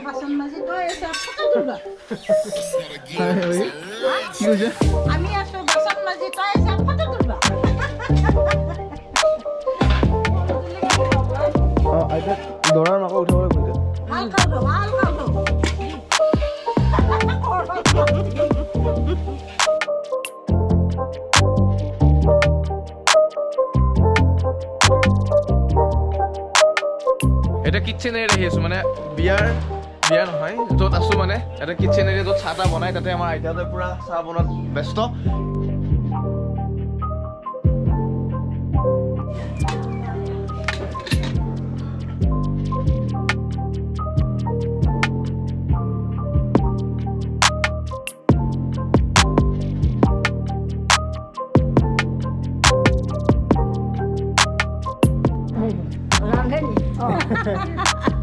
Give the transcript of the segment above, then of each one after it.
বাসন মাজি তই এসে ফটো তুলবা কি কৈছে আমি আছো বাসন মাজি তই এসে ফটো তুলবা আইতা দৰাৰ মাকক উঠাবলৈ কৈছে ভাল খাব এটা কিচেন এৰিয়া আহি আছো মানে বিয়া নহয় য'ত আছো মানে এটা কিচেন এৰিয়া য'ত চাহ বনাই তাতে আমাৰ আইতাহঁতে পুৰা চাহ বনোৱাত ব্যস্ত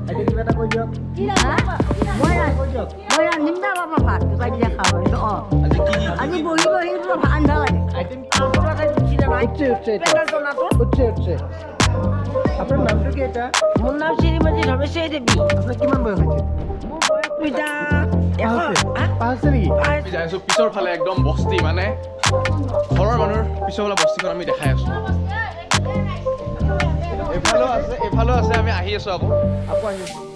আইতা কিবা এটা কৈ দিয়ক মই ৰান্ধিম না বাবা ভাত পাৰিলে খাব আজি বহি বহি আন্ধা লাগে আপোনাৰ নামটো কি এটা মোৰ নাম শ্ৰীমতী ধৰ্মেশ্বৰী দেৱী আপোনাৰ কিমান বয়স হৈছে মোৰ বয়স পিতা আছে নেকি আমি যাই আছো পিছৰ ফালে একদম বস্তি মানে ঘৰৰ মানুহৰ পিছৰ ফালে বস্তিখন আমি দেখাই আছো এফালেও আছে আমি আহি আছো আকৌ আহি আছো